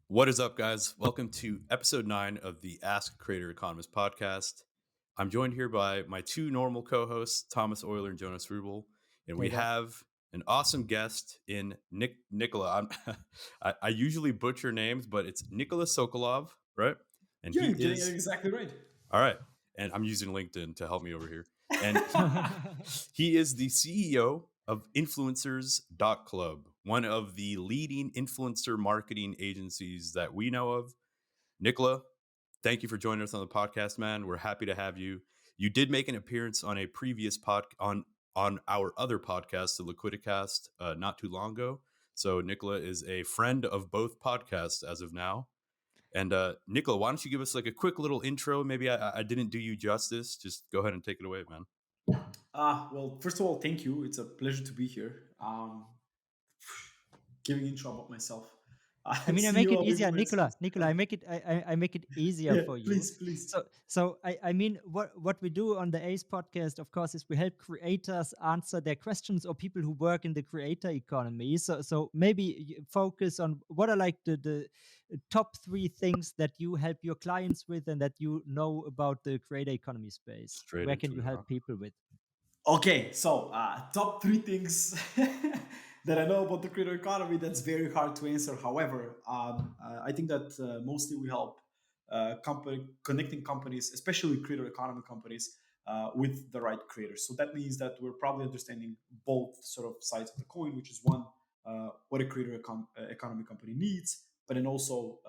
What is up, guys? Welcome to episode 9 of the Ask a Creator Economist podcast. I'm joined here by my two normal co hosts, Thomas Euler and Jonas Rubel. And Hey we guys. have an awesome guest in Nikola. I usually butcher names, but it's Nikola Sokolov, right? And You're he getting it is, exactly right. all right. And I'm using LinkedIn to help me over here. And he is the CEO of Influencers.club, one of the leading influencer marketing agencies that we know of. Nikola, thank you for joining us on the podcast, man. We're happy to have you. You did make an appearance on a previous on our other podcast, the Liquidicast, not too long ago. So Nikola is a friend of both podcasts as of now. And Nikola, why don't you give us like a quick little intro? Maybe I didn't do you justice. Just go ahead and take it away, man. Well, first of all, thank you. It's a pleasure to be here. Giving intro about myself. I mean, I make CEO it of easier, Influencers. Nicola. I make it easier Yeah, for you. please. I mean, what we do on the ACE podcast, of course, is we help creators answer their questions or people who work in the creator economy. So maybe focus on what are like the top 3 things that you help your clients with and that you know about the creator economy space. Straight Where can into you it, huh? help people with? Okay, so top 3 things that I know about the creator economy. That's very hard to answer. However, I think that mostly we help connecting companies, especially creator economy companies, with the right creators. So that means that we're probably understanding both sort of sides of the coin, which is one, what a creator economy company needs, but then also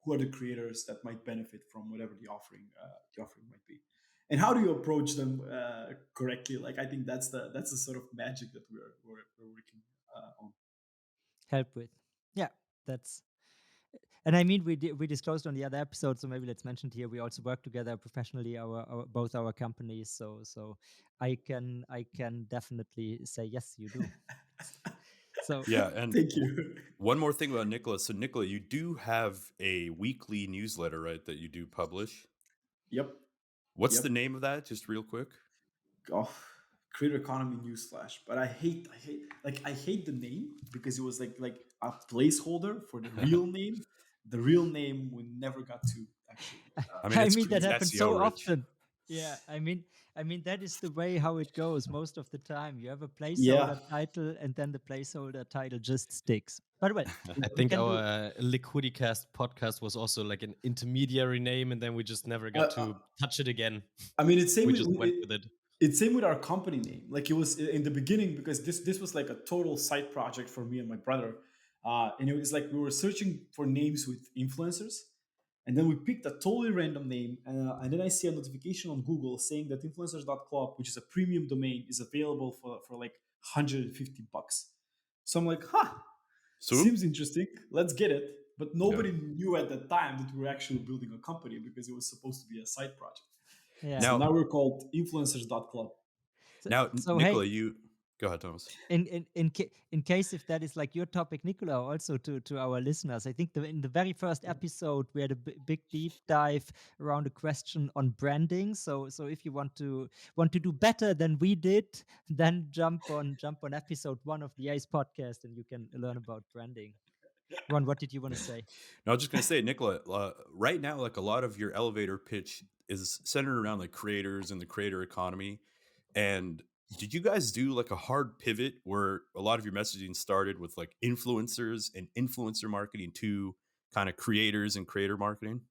who are the creators that might benefit from whatever the offering might be, and how do you approach them correctly. Like, I think that's the sort of magic that we're working on. Help with? Yeah, that's. And I mean, we disclosed on the other episode, so maybe let's mention it here. We also work together professionally, our both our companies. So I can definitely say yes, you do. So Yeah, and Thank you. one more thing about Nikola. So Nikola, you do have a weekly newsletter, right, that you do publish. Yep. What's Yep. the name of that? Just real quick. Oh, creator economy newsflash. But I hate the name because it was like a placeholder for the real name. The real name we never got to actually. I mean, I it's mean that it's happens SEO so rich. often. Yeah, I mean that is the way how it goes most of the time. You have a Yeah. placeholder title, and then the placeholder title just sticks. By the way, I we think can do. our Liquidicast podcast was also like an intermediary name, and then we just never Uh, got to touch it again. I mean, it's same We with just went with it. it's same with our company name. Like, it was in the beginning because this was like a total side project for me and my brother, and it was like we were searching for names with influencers, and then we picked a totally random name, and then I see a notification on Google saying that Influencers.club, which is a premium domain, is available for like $150. So I'm like, So seems interesting. Let's get it. But yeah. nobody knew at the time that we were actually building a company because it was supposed to be a side project. Yeah. So Now, now we're called Influencers.club. So hey, Nikola, you go ahead, Thomas. in case if that is like your topic, Nicola, also to our listeners, I think in the very first episode we had a big deep dive around a question on branding. So if you want to do better than we did, then jump on episode 1 of the ACE podcast, and you can learn about branding. Ron, what did you want to say? No, I was just gonna say, Nikola, right now, like a lot of your elevator pitch is centered around like creators and the creator economy. And did you guys do like a hard pivot where a lot of your messaging started with like influencers and influencer marketing to kind of creators and creator marketing?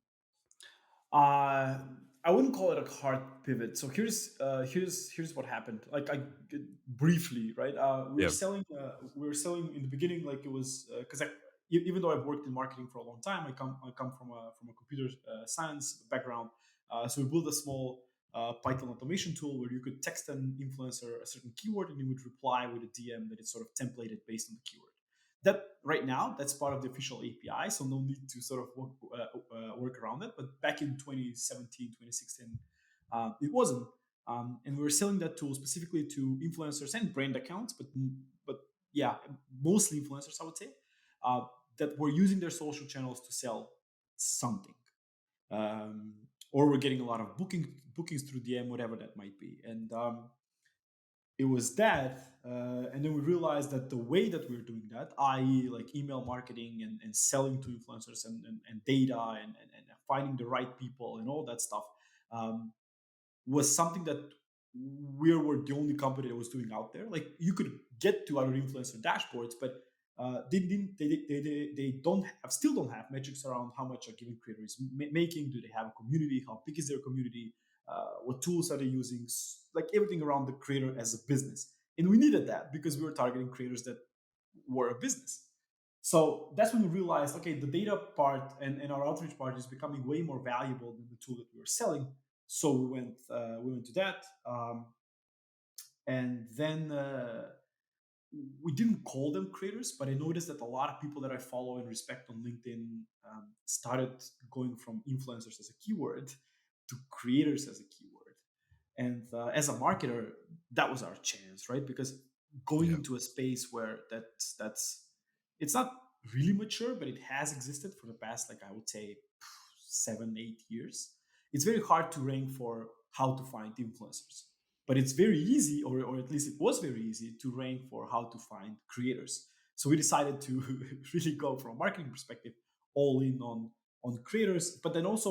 Uh, I wouldn't call it a hard pivot. So here's what happened. Like, briefly, right? Yeah. We were selling in the beginning, like, it was because even though I've worked in marketing for a long time, I come from a computer science background. So we built a small Python automation tool where you could text an influencer a certain keyword, and he would reply with a DM that is sort of templated based on the keyword. That right now, that's part of the official API, so no need to sort of work around it. But back in 2017, 2016, it wasn't. And we were selling that tool specifically to influencers and brand accounts, but yeah, mostly influencers, I would say, uh, that were using their social channels to sell something, or we're getting a lot of bookings through DM, whatever that might be. And it was that, and then we realized that the way that we were doing that, i.e., like email marketing and selling to influencers and data and finding the right people and all that stuff, um, was something that we were the only company that was doing out there. Like, you could get to other influencer dashboards, but they don't have, still don't have metrics around how much a given creator is making. Do they have a community? How big is their community? What tools are they using? Like, everything around the creator as a business. And we needed that because we were targeting creators that were a business. So that's when we realized, okay, the data part and our outreach part is becoming way more valuable than the tool that we were selling. So we went to that, and then we didn't call them creators, but I noticed that a lot of people that I follow and respect on LinkedIn started going from influencers as a keyword to creators as a keyword. And as a marketer, that was our chance, right? Because going Yeah. into a space where that's it's not really mature, but it has existed for the past, like, I would say 7-8 years. It's very hard to rank for how to find influencers, but it's very easy, or at least it was very easy, to rank for how to find creators. So we decided to really go from a marketing perspective all in on creators. But then also,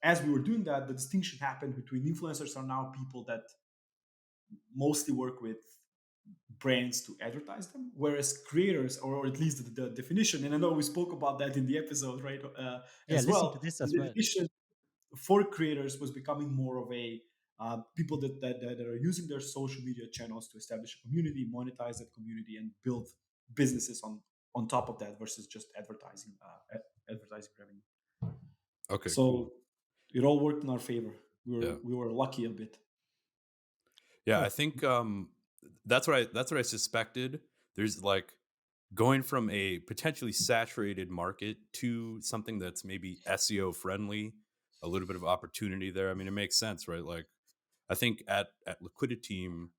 as we were doing that, the distinction happened between influencers are now people that mostly work with brands to advertise them, whereas creators, or at least the definition, and I know we spoke about that in the episode, right, Yeah, as listen to well, this the as well. definition for creators was becoming more of a people that are using their social media channels to establish a community, monetize that community, and build businesses on top of that, versus just advertising revenue. Okay, cool. So it all worked in our favor. Yeah. We were lucky a bit. Yeah, Sure. I think that's what I suspected. There's like going from a potentially saturated market to something that's maybe SEO friendly, a little bit of opportunity there. I mean, it makes sense, right? Like, I think at Liquidity Team,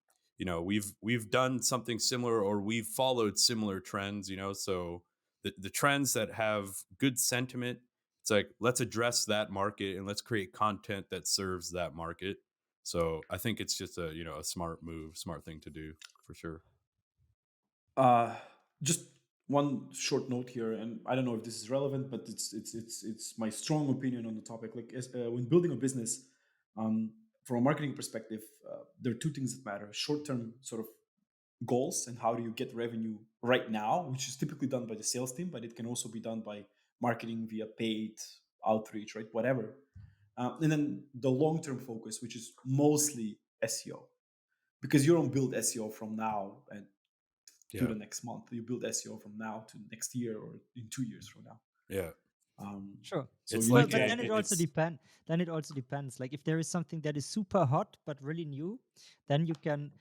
we've done something similar, or we've followed similar trends, so the trends that have good sentiment, it's like, let's address that market and let's create content that serves that market. So I think it's just a smart move, smart thing to do, for sure. Uh, just one short note here, and I don't know if this is relevant, but it's my strong opinion on the topic. Like, when building a business, um, from a marketing perspective, there are two things that matter: short-term sort of goals and how do you get revenue right now, which is typically done by the sales team, but it can also be done by marketing via paid outreach, right? Whatever. And then the long-term focus, which is mostly SEO, because you don't build SEO from now and to Yeah. the next month. You build SEO from now to next year, or in 2 years from now. Yeah. Sure. So It's you Well, need like to but have then it also it's depend. Then it also depends. Like, if there is something that is super hot but really new, then you can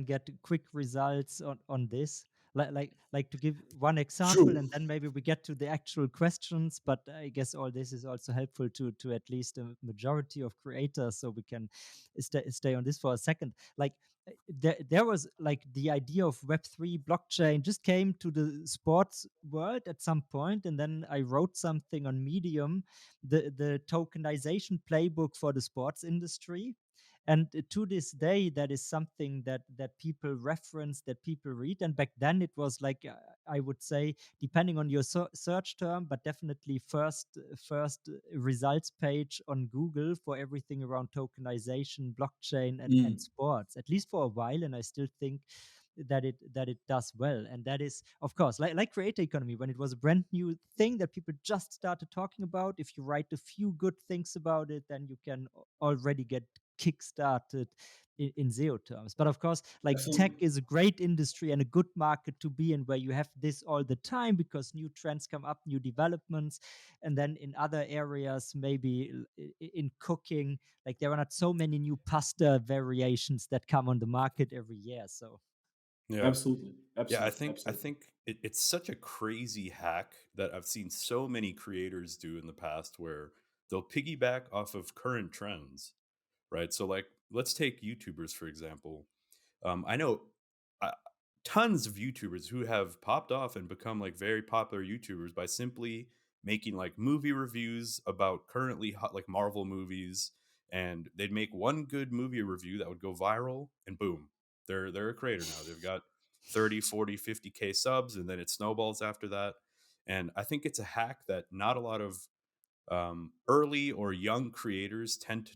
get quick results on this. Like to give one example, and true. then maybe we get to the actual questions. But I guess all this is also helpful to at least a majority of creators, so we can stay on this for a second. Like, there was like the idea of Web3 blockchain just came to the sports world at some point, and then I wrote something on Medium, the tokenization playbook for the sports industry. And to this day, that is something that people reference, that people read. And back then, it was like, I would say, depending on your search term, but definitely first results page on Google for everything around tokenization, blockchain, and Mm. sports. At least for a while, and I still think that it does well. And that is, of course, like creator economy, when it was a brand new thing that people just started talking about. If you write a few good things about it, then you can already get kickstarted in SEO terms. But of course, like, tech Absolutely. is a great industry and a good market to be in, where you have this all the time because new trends come up, new developments. And then in other areas, maybe in cooking, like, there are not so many new pasta variations that come on the market every year. So yeah. Absolutely. Yeah, I Absolutely. think I Absolutely. think it's such a crazy hack that I've seen so many creators do in the past, where they'll piggyback off of current trends, right? So, like, let's take YouTubers for example. I know uh, tons of YouTubers who have popped off and become like very popular YouTubers by simply making like movie reviews about currently hot, like, Marvel movies, and they'd make one good movie review that would go viral, and boom, they're a creator now. They've got 30, 40, 50K subs, and then it snowballs after that. And I think it's a hack that not a lot of early or young creators tend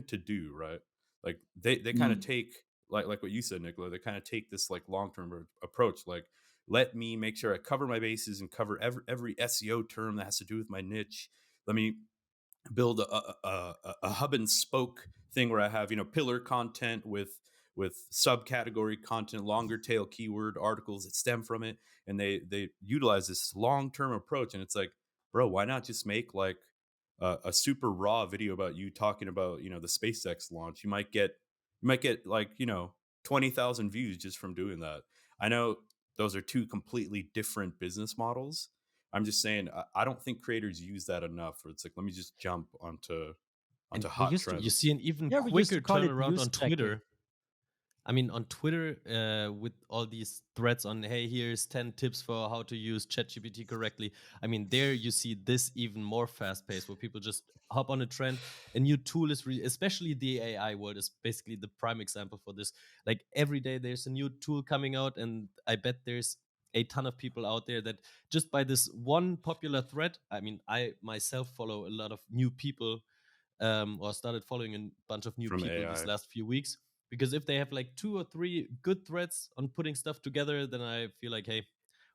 to do, right? Like they kind of take like what you said, Nikola. They kind of take this like long-term approach. Like, let me make sure I cover my bases and cover every SEO term that has to do with my niche. Let me build a hub and spoke thing where I have, you know, pillar content with subcategory content, longer tail keyword articles that stem from it, and they utilize this long-term approach. And it's like, bro, why not just make like a super raw video about you talking about, you know, the SpaceX launch? You might get like, you know, 20,000 views just from doing that. I know those are two completely different business models. I'm just saying, I don't think creators use that enough. Where it's like, let me just jump onto And We hot used to, you trends. see an even yeah, we used to quicker call it turnaround views on tracking. Twitter. I mean, on Twitter, with all these threads on, hey, here's 10 tips for how to use ChatGPT correctly. I mean, there you see this even more fast paced, where people just hop on a trend. A new tool is especially the AI world is basically the prime example for this. Like every day there's a new tool coming out, and I bet there's a ton of people out there that just by this one popular thread, I mean, I myself follow a lot of new people, or started following a bunch of new From people AI. these last few weeks. Because if they have like 2 or 3 good threads on putting stuff together, then I feel like, hey,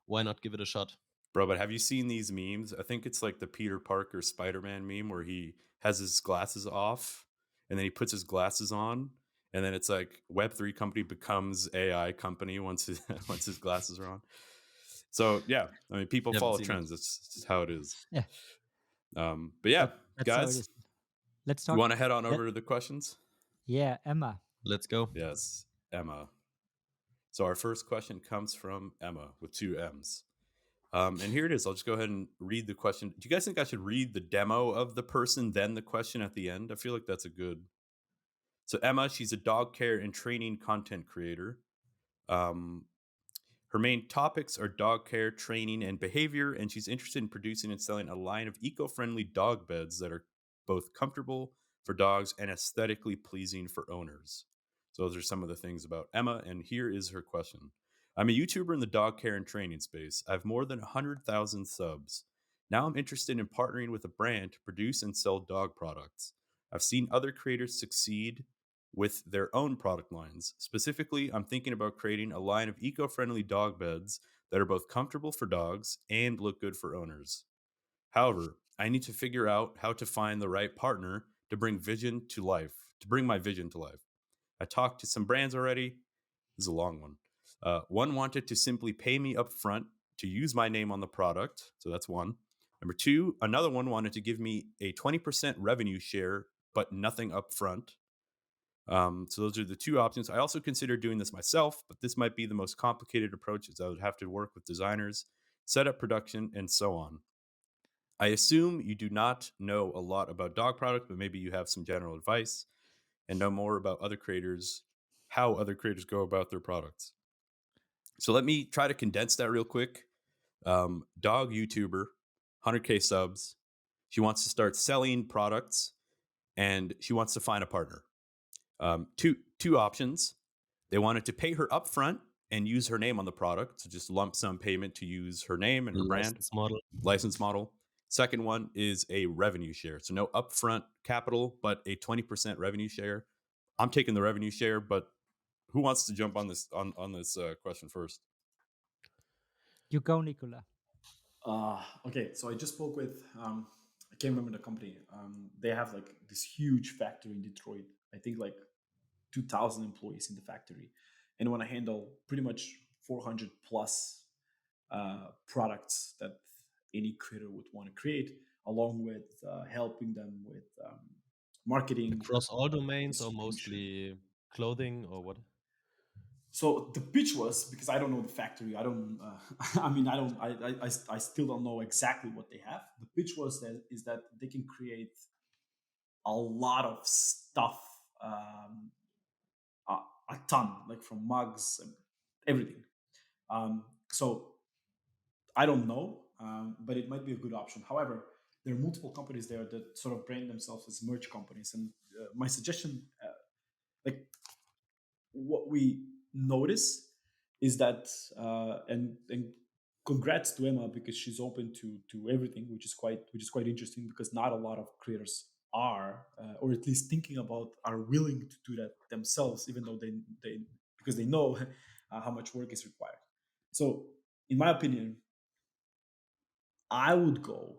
why not give it a shot? Bro, but have you seen these memes? I think it's like the Peter Parker Spider-Man meme where he has his glasses off and then he puts his glasses on, and then it's like Web3 company becomes AI company once his once his glasses are on. So yeah, I mean, people Haven't follow seen trends. That's just how it is. Yeah, But yeah, that's how it guys, is. Let's you talk. want to head on Let, over to the questions? yeah, Emma. Let's go. Yes, Emma. So our first question comes from Emma with 2 M's. And here it is. I'll just go ahead and read the question. Do you guys think I should read the demo of the person, then the question at the end? I feel like that's a good. So Emma, she's a dog care and training content creator. Her main topics are dog care, training, and behavior, and she's interested in producing and selling a line of eco-friendly dog beds that are both comfortable for dogs and aesthetically pleasing for owners. So those are some of the things about Emma, and here is her question. I'm a YouTuber in the dog care and training space. I have more than 100,000 subs. Now I'm interested in partnering with a brand to produce and sell dog products. I've seen other creators succeed with their own product lines. Specifically, I'm thinking about creating a line of eco friendly dog beds that are both comfortable for dogs and look good for owners. However, I need to figure out how to find the right partner to bring my vision to life. I talked to some brands already. This is a long one. One wanted to simply pay me up front to use my name on the product. So that's one. Number two, another one wanted to give me a 20% revenue share, but nothing up front. So those are the two options. I also consider doing this myself, but this might be the most complicated approach, as I would have to work with designers, set up production, and so on. I assume you do not know a lot about dog products, but maybe you have some general advice and know more about how other creators go about their products. So let me try to condense that real quick. Dog YouTuber, 100K subs. She wants to start selling products, and she wants to find a partner. Two options. They wanted to pay her upfront and use her name on the product, so just lump sum payment to use her name and her brand. License model. Second one is a revenue share, so no upfront capital, but a 20% revenue share. I'm taking the revenue share, but who wants to jump on this question first? You go, Nikola. Okay, so I just spoke with I can't remember the company. They have like this huge factory in Detroit. I think like 2,000 employees in the factory, and want to handle pretty much 400 plus products that any creator would want to create, along with helping them with marketing, Across all domains or distribution. mostly clothing or what? So the pitch was, because I don't know the factory. I don't. I mean, I don't. I still don't know exactly what they have. The pitch was that they can create a lot of stuff, a, a ton, like from mugs and everything. So I don't know, but it might be a good option. However, there are multiple companies there that sort of brand themselves as merch companies, and my suggestion, like what we notice is that, and congrats to Emma because she's open to everything, which is quite interesting because not a lot of creators are, or at least thinking about, are willing to do that themselves, even though they because they know how much work is required. So, in my opinion, I would go,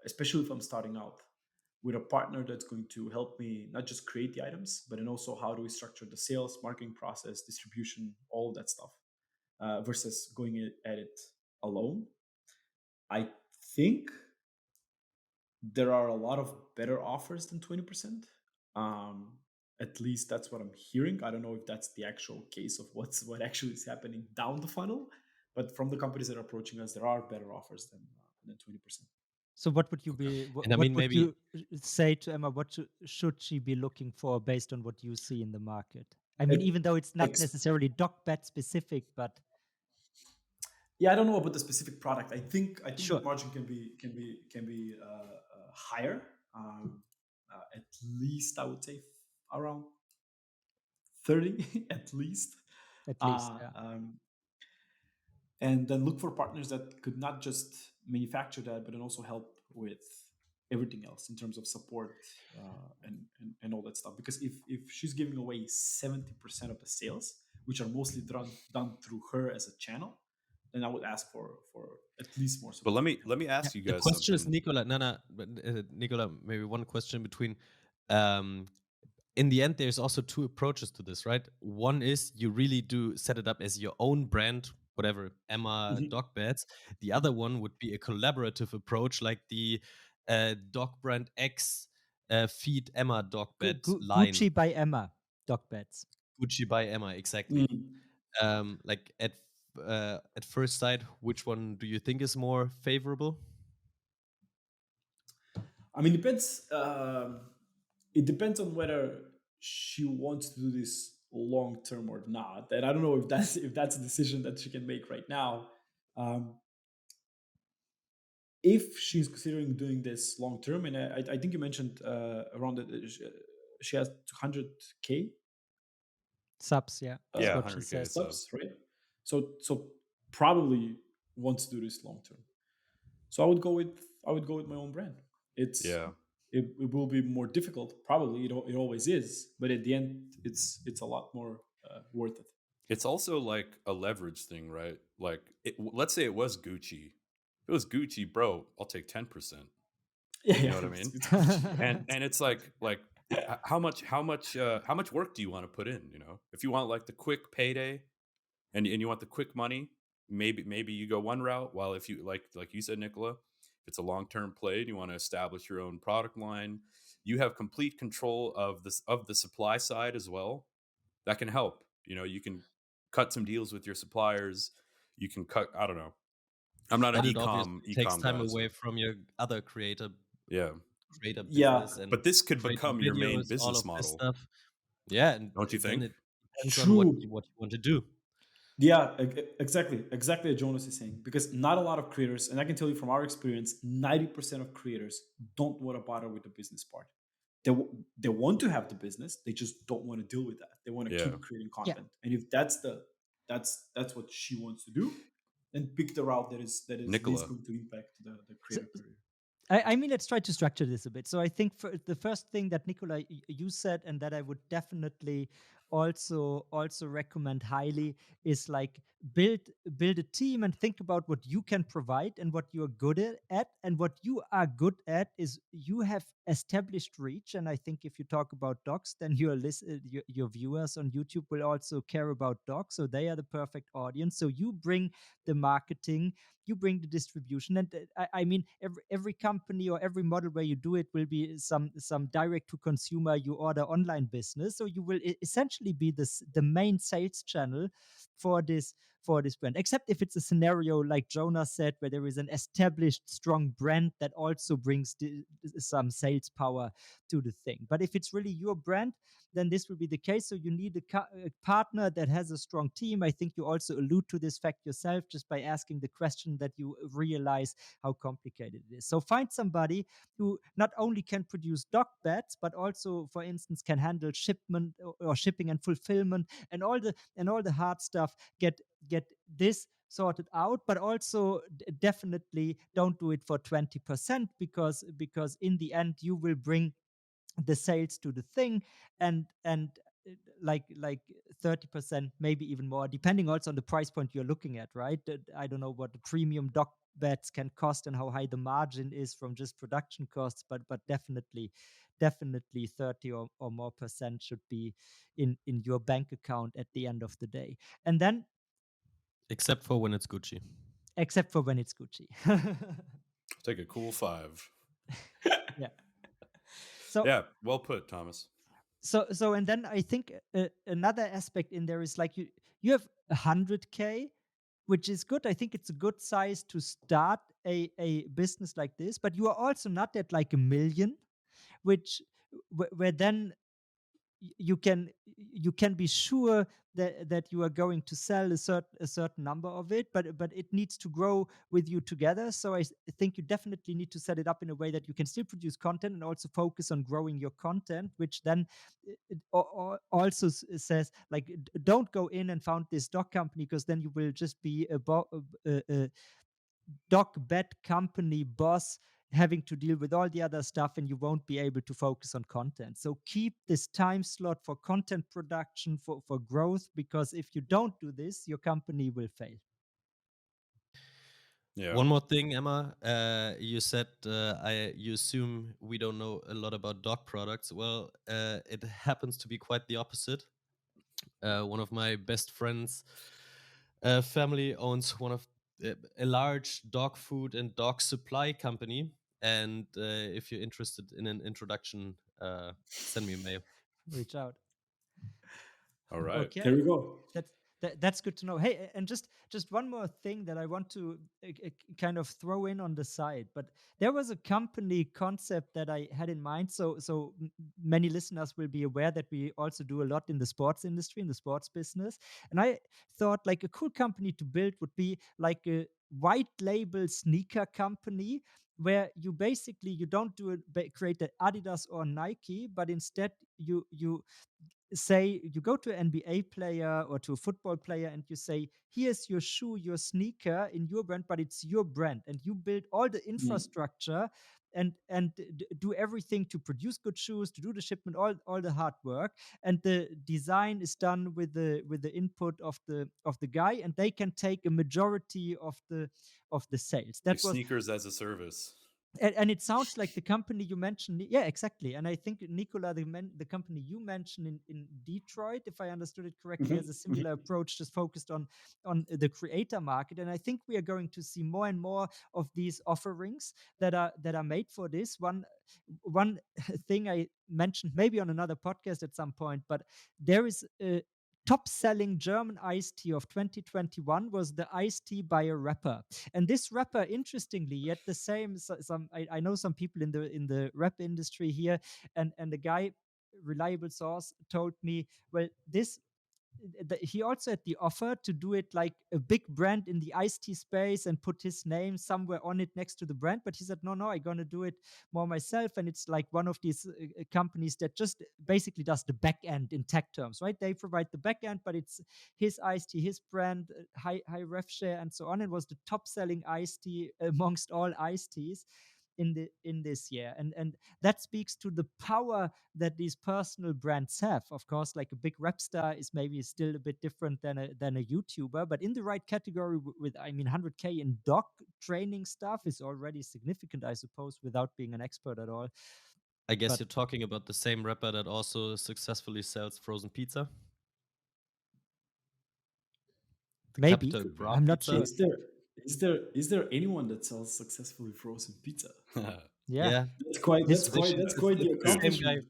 especially if I'm starting out, with a partner that's going to help me not just create the items, but then also how do we structure the sales, marketing process, distribution, all of that stuff, versus going at it alone. I think there are a lot of better offers than 20%. Um, at least that's what I'm hearing. I don't know if that's the actual case of what actually is happening down the funnel, but from the companies that are approaching us, there are better offers than 20%. So what would you Okay. be? And I What mean, would maybe you say to Emma? What should she be looking for based on what you see in the market? I mean, even though it's not Ex- necessarily DocBet specific, but Yeah, I don't know about the specific product. I think sure, that margin can be higher. At least I would say around 30 at least. at least, Uh, yeah. um, and then look for partners that could not just manufacture that, but then also help with everything else in terms of support, and all that stuff. Because if she's giving away 70% of the sales, which are mostly done through her as a channel, then I would ask for at least more But support. let me Yeah. ask you the guys question is, something. Nicola, no, but Nicola, maybe one question between. Um, in the end, there's also two approaches to this, right? One is you really do set it up as your own brand, whatever, Emma Mhm. Dog Beds. The other one would be a collaborative approach, like the Dog Brand X Feed Emma Dog Bed line, Gucci by Emma, DocBets. Gucci by Emma, exactly. Mm. Like at first sight, which one do you think is more favorable? I mean, depends. It depends on whether she wants to do this long term or not, and I don't know if that's a decision that she can make right now. Um, if she's considering doing this long term, and I think you mentioned around it, she has 200K Subs, yeah, Yeah, that's what she 100K says. subs. subs, right? So probably wants to do this long term. So I would go with my own brand. It's Yeah. it will be more difficult, probably. It always is, but at the end, it's a lot more worth it. It's also like a leverage thing, right? Like, let's say it was Gucci. If it was Gucci, bro, I'll take 10%. Yeah, You yeah, know what I it's, mean? it's Gucci. And it's like how much work do you want to put in? You know, if you want like the quick payday and you want the quick money, maybe you go one route. While if you like you said, Nicola, if it's a long term play and you want to establish your own product line, you have complete control of the supply side as well. That can help. You know, you can cut some deals with your suppliers. You can cut. I don't know. I'm not an But it obviously takes ecom time guy, away so from your other yeah. Yeah, business and But this could creating become your main videos, all business of this model, stuff. Yeah, and don't you then think? it depends on true. what you want to do. Yeah, exactly what Jonas is saying. Because not a lot of creators, and I can tell you from our experience, 90% of creators don't want to bother with the business part. They want to have the business, they just don't want to deal with that. They want to Yeah. keep creating Yeah. content. And if that's what she wants to do, then pick the route that is least Nicola. going to impact the So, creator career. I mean, let's try to structure this a bit. So I think for the first thing that Nicola you said, and that I would definitely also recommend highly, is like build build a team and think about what you can provide and what you're good at. And what you are good at is you have established reach. And I think if you talk about docs, then your viewers on YouTube will also care about docs, so they are the perfect audience. So you bring the marketing, you bring the distribution, and I mean, every company or every model where you do it will be some direct to consumer, you order online business. So you will essentially be the main sales channel for this for this brand, except if it's a scenario like Jonas said, where there is an established strong brand that also brings some sales power to the thing. But if it's really your brand, then this will be the case. So you need a partner that has a strong team. I think you also allude to this fact yourself just by asking the question that you realize how complicated it is. So find somebody who not only can produce dock beds, but also, for instance, can handle shipment or shipping and fulfillment and all the hard stuff. Get this sorted out, but also definitely don't do it for 20%, because in the end you will bring the sales to the thing, and like 30%, maybe even more, depending also on the price point you're looking at, right? I don't know what the premium dock beds can cost and how high the margin is from just production costs, but definitely 30 or more percent should be in your bank account at the end of the day. And then Except for when it's Gucci. except for when it's Gucci. Take a cool 5. Yeah. So Yeah, well put, Thomas. so and then I think another aspect in there is like you have 100K, which is good. I think it's a good size to start a business like this, but you are also not at like 1 million, which where then you can be sure that you are going to sell a certain number of it, but it needs to grow with you together. So I think you definitely need to set it up in a way that you can still produce content and also focus on growing your content, which then also says like don't go in and found this dog company, because then you will just be a dog bed company boss having to deal with all the other stuff, and you won't be able to focus on content. So keep this time slot for content production, for growth, because if you don't do this, your company will fail. Yeah. One more thing, Emma. You said you assume we don't know a lot about dog products. Well, it happens to be quite the opposite. One of my best friends' family owns one of a large dog food and dog supply company. And if you're interested in an introduction, send me a mail. Reach out. All right. Okay. There we go. That's good to know. Hey, and just one more thing that I want to kind of throw in on the side. But there was a company concept that I had in mind. So many listeners will be aware that we also do a lot in the sports industry, in the sports business. And I thought like a cool company to build would be like a white label sneaker company, where you basically you don't create the Adidas or Nike, but instead you say you go to an NBA player or to a football player and you say, here's your shoe, your sneaker in your brand, but it's your brand, and you build all the infrastructure and do everything to produce good shoes, to do the shipment, all the hard work, and the design is done with the input of the guy, and they can take a majority of the sales. That Like was sneakers as a service. and it sounds like the company you mentioned. Yeah, exactly. And I think Nikola, the company you mentioned in Detroit, if I understood it correctly, has a similar approach, just focused on the creator market. And I think we are going to see more and more of these offerings that are made for this. One thing I mentioned maybe on another podcast at some point, but there is a top-selling German iced tea of 2021 was the iced tea by a rapper. And this rapper, interestingly, yet the same. I know some people in the rap industry here, and the guy, reliable source, told me, well, he also had the offer to do it like a big brand in the iced tea space and put his name somewhere on it next to the brand. But he said, no, I'm going to do it more myself. And it's like one of these companies that just basically does the back end in tech terms, right? They provide the back end, but it's his iced tea, his brand, high ref share, and so on. It was the top selling iced tea amongst all iced teas in this year, and that speaks to the power that these personal brands have. Of course, like a big rap star is maybe still a bit different than a YouTuber, but in the right category with I mean 100K in dog training stuff is already significant, I suppose, without being an expert at all. I guess But you're talking about the same rapper that also successfully sells frozen pizza. The maybe Capital Bra I'm not Pizza. sure. Is there anyone that sells successfully frozen pizza? Yeah. That's quite His- that's quite the it's the same guy. accomplishment.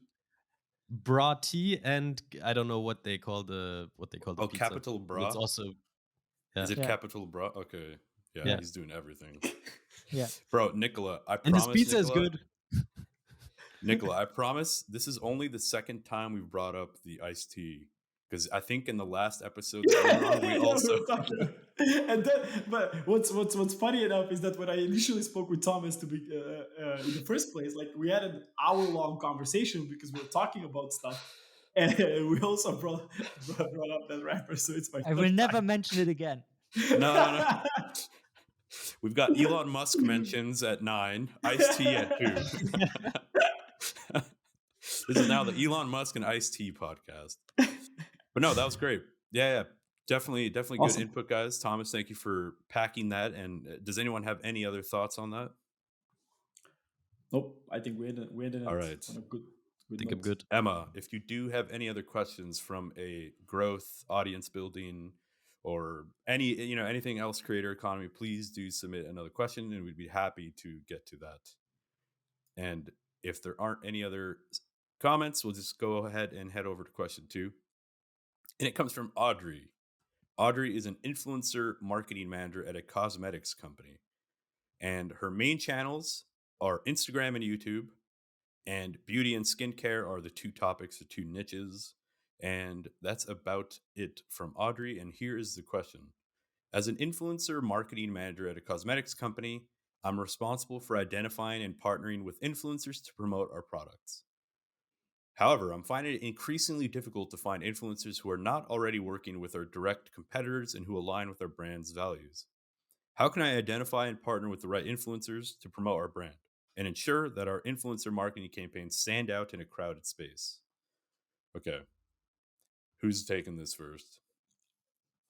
Bra tea, and I don't know what they call the pizza. Capital But it's Bra. also Yeah. Is it Yeah. capital bro? Okay. Yeah, Yeah. he's doing everything. Yeah. Bro, Nikola, I And this promise, pizza is Nikola, good. Nikola, I promise this is only the second time we've brought up the iced tea. Because I think in the last episode that we were on, we Yeah, also. we were talking. And then, but what's funny enough is that when I initially spoke with Thomas to be in the first place, like we had an hour-long conversation because we were talking about stuff, and we also brought up that rapper. So it's my I will third never time. mention it again. No. We've got Elon Musk mentions at 9, Ice-T at 2. This is now the Elon Musk and Ice-T podcast. But no, that was great. Yeah. Definitely good Awesome. input, guys. Thomas, thank you for packing that. And does anyone have any other thoughts on that? Nope. I think we ended it All right. on a good I think I'm note. good. Emma, if you do have any other questions from a growth, audience building, or anything else creator economy, please do submit another question and we'd be happy to get to that. And if there aren't any other comments, we'll just go ahead and head over to question 2. And it comes from Audrey. Audrey is an influencer marketing manager at a cosmetics company. And her main channels are Instagram and YouTube. And beauty and skincare are the 2 topics, the 2 niches. And that's about it from Audrey. And here is the question. As an influencer marketing manager at a cosmetics company, I'm responsible for identifying and partnering with influencers to promote our products. However, I'm finding it increasingly difficult to find influencers who are not already working with our direct competitors and who align with our brand's values. How can I identify and partner with the right influencers to promote our brand and ensure that our influencer marketing campaigns stand out in a crowded space? Okay. Who's taking this first?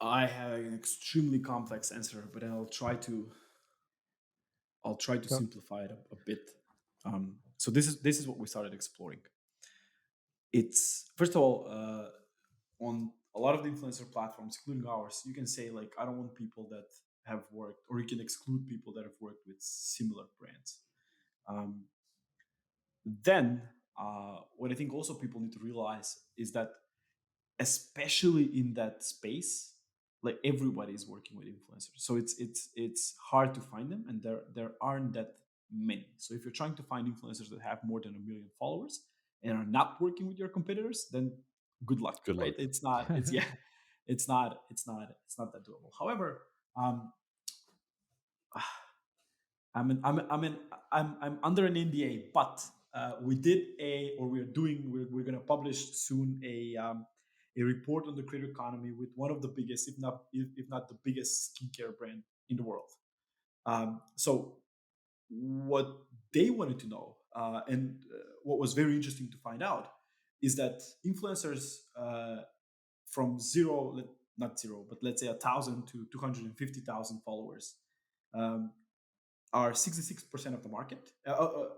I have an extremely complex answer, but I'll try to Sure. simplify it a bit. So this is what we started exploring. It's first of all on a lot of the influencer platforms, including ours, you can say like I don't want people that have worked, or you can exclude people that have worked with similar brands. Then what I think also people need to realize is that especially in that space, like everybody is working with influencers, so it's hard to find them, and there aren't that many. So if you're trying to find influencers that have more than 1 million followers and are not working with your competitors, then good luck, Good right? luck. It's not it's not that doable. However, I'm under an NDA, but we're going to publish soon a report on the creator economy with one of the biggest, if not the biggest skincare brand in the world. So what they wanted to know, and what was very interesting to find out, is that influencers from not zero, but let's say 1,000 to 250,000 followers are 66% of the market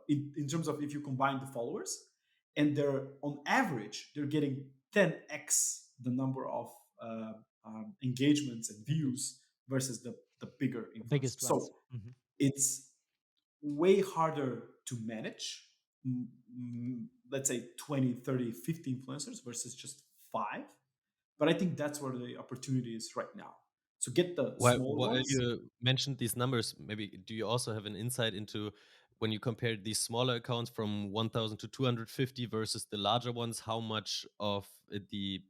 in terms of if you combine the followers, and they're on average they're getting 10x the number of engagements and views versus the bigger The influencers. biggest ones. So it's way harder to manage, let's say 20, 30, 50 influencers versus just 5. But I think that's where the opportunity is right now. So get the small While ones. you mentioned these numbers, maybe do you also have an insight into when you compare these smaller accounts from 1,000 to 250 versus the larger ones, how much of the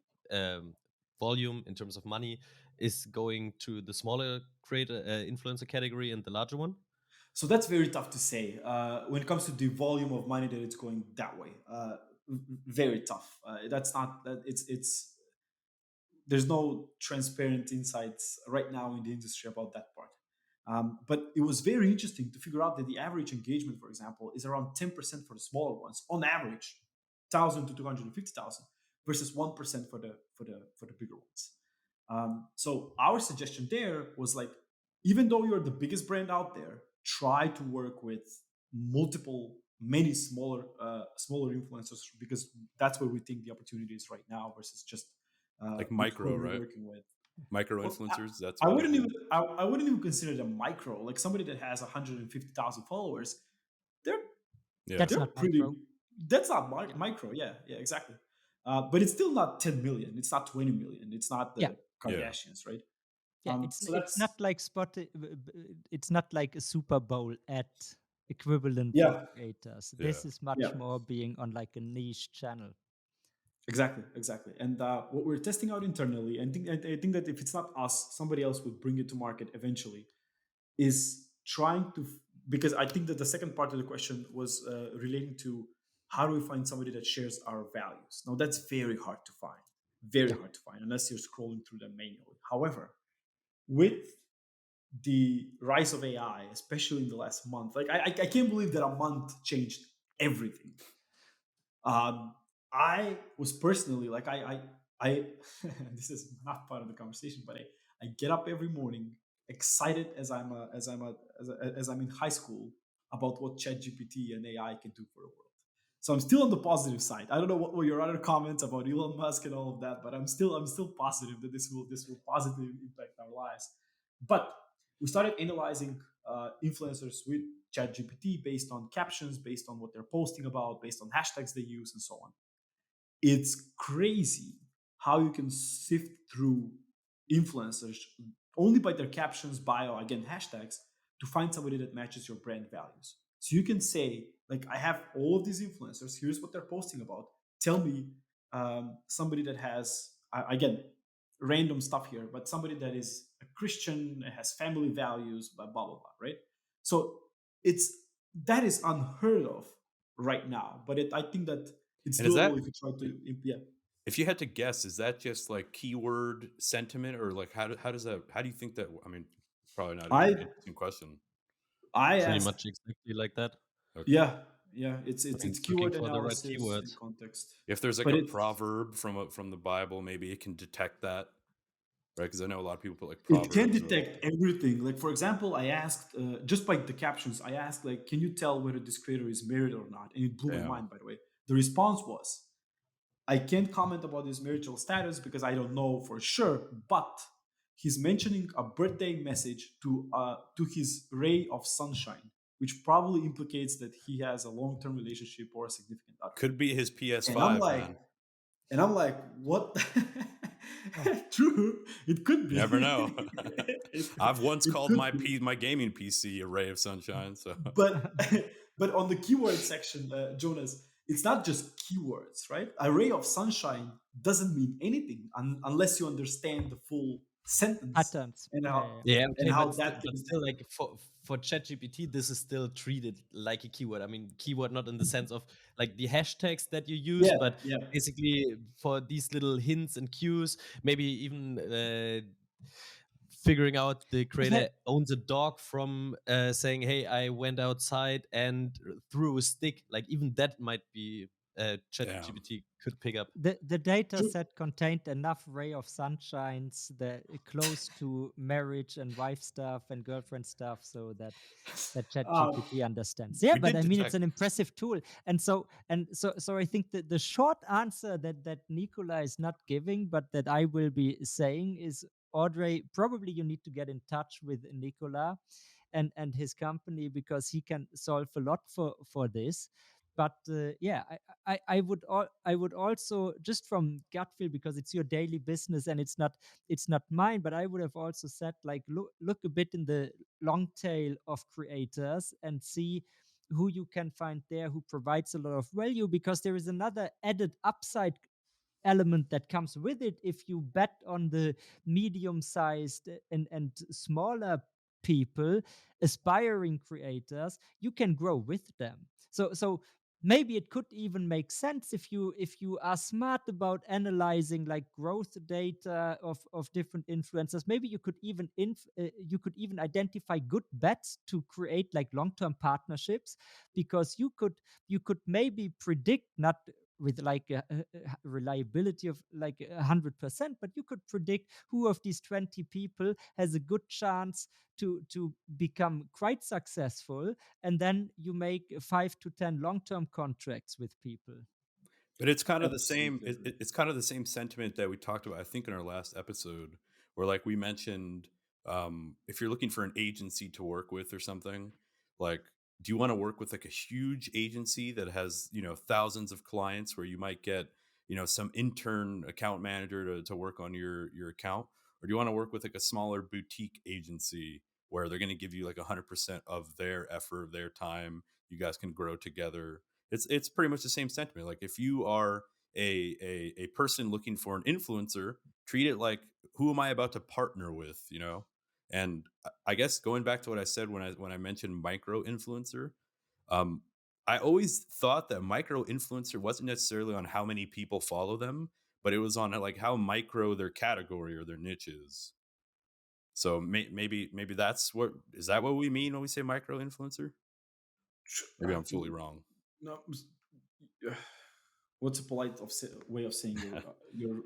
volume in terms of money is going to the smaller creator influencer category and the larger one? So that's very tough to say when it comes to the volume of money that it's going that way. Very tough. That's not that it's there's no transparent insights right now in the industry about that part. But it was very interesting to figure out that the average engagement, for example, is around 10% for the smaller ones, on average, 1,000 to 250,000, versus 1% for the bigger ones. So our suggestion there was like, even though you're the biggest brand out there, try to work with many smaller influencers, because that's where we think the opportunity is right now, versus just Like micro, right? Working with Micro Well, influencers. That's I what wouldn't people. even I wouldn't even consider them micro. Like somebody that has 150,000 followers, they're Yeah. That's they're not pretty. micro. That's not micro. Yeah, exactly. But it's still not 10 million. It's not 20 million. It's not the Yeah. Kardashians, right? Yeah, So it's not that's like it's not like a Super Bowl ad equivalent for yeah, creators. Yeah. This is much yeah. more being on like a niche channel. Exactly. And what we're testing out internally, and I think that if it's not us, somebody else would bring it to market eventually, is trying to, because I think that the second part of the question was relating to how do we find somebody that shares our values. Now, that's very hard to find, very Yeah. hard to find, unless you're scrolling through them manually. However, with the rise of AI, especially in the last month, like I can't believe that a month changed everything. Um, I was personally like I this is not part of the conversation, but I get up every morning excited as I'm in high school about what ChatGPT and AI can do for the world. So I'm still on the positive side. I don't know what were your other comments about Elon Musk and all of that, but I'm still positive that this will positively impact our lives. But we started analyzing influencers with ChatGPT based on captions, based on what they're posting about, based on hashtags they use, and so on. It's crazy how you can sift through influencers only by their captions, bio, again, hashtags, to find somebody that matches your brand values. So you can say, like, I have all of these influencers, here's what they're posting about. Tell me somebody that has, again, random stuff here, but somebody that is a Christian, has family values, blah, blah, blah, right? So it's that is unheard of right now. But I think that it's And is doable that, if you try to, yeah. if you had to guess, is that just like keyword sentiment, or like how does that, how do you think that, I mean, probably not even I an interesting question. I Pretty asked, much exactly like that. Okay. yeah, yeah. It's I it's mean, it's looking keyword for the right analysis and keywords. context, If there's like but a it's proverb from the Bible, maybe it can detect that, right? Because I know a lot of people put like it can proverbs or like, detect everything. Like for example, I asked just by the captions, I asked like, can you tell whether this creator is married or not? And it blew my damn. mind. By the way, the response was, I can't comment about his marital status because I don't know for sure, but he's mentioning a birthday message to his ray of sunshine, which probably implicates that he has a long-term relationship or a significant other. Could be his And I'm PS5, like, man. what? Oh, True, it could You be. never know. it, I've once it called could be. my gaming PC a ray of sunshine. So But but on the keyword section, Jonas, it's not just keywords, right? A ray of sunshine doesn't mean anything unless you understand the full sentence patterns. and Yeah, how yeah, Yeah, and okay, how but that but can. still, like for ChatGPT, this is still treated like a keyword. I mean, keyword not in the sense of like the hashtags that you use, Yeah, but yeah. basically for these little hints and cues, maybe even figuring out the yeah. creator owns a dog from saying, "Hey, I went outside and threw a stick." Like even that might be damn. ChatGPT could pick up. The data True. set contained enough ray of sunshines that close to marriage and wife stuff and girlfriend stuff, so that Um, ChatGPT understands. Yeah, We but did I mean it's detect. an impressive tool. And so I think that the short answer that Nikola is not giving, but that I will be saying is, Audrey, probably you need to get in touch with Nikola and his company, because he can solve a lot for this. But yeah, I would also, just from gut feel, because it's your daily business and it's not mine, but I would have also said, like, look a bit in the long tail of creators and see who you can find there who provides a lot of value, because there is another added upside element that comes with it. If you bet on the medium sized and smaller people, aspiring creators, you can grow with them. So maybe it could even make sense if you are smart about analyzing like growth data of different influencers. Maybe you could even you could even identify good bets to create like long-term partnerships, because you could maybe predict, not with like a reliability of like 100%, but you could predict who of these 20 people has a good chance to become quite successful, and then you make 5 to 10 long-term contracts with people. But it's kind of the same. absolutely agree. It's kind of the same sentiment that we talked about, I think, in our last episode, where like we mentioned, if you're looking for an agency to work with or something, like, do you want to work with like a huge agency that has, you know, thousands of clients, where you might get, you know, some intern account manager to work on your account, or do you want to work with like a smaller boutique agency where they're going to give you like 100% of their effort, their time? You guys can grow together. It's pretty much the same sentiment. Like if you are a person looking for an influencer, treat it like, who am I about to partner with, you know? And I guess going back to what I said when I mentioned micro influencer, um, I always thought that micro influencer wasn't necessarily on how many people follow them, but it was on like how micro their category or their niche is. So maybe that's what, is that what we mean when we say micro influencer? Maybe I'm fully wrong. No, what's a polite way of saying you're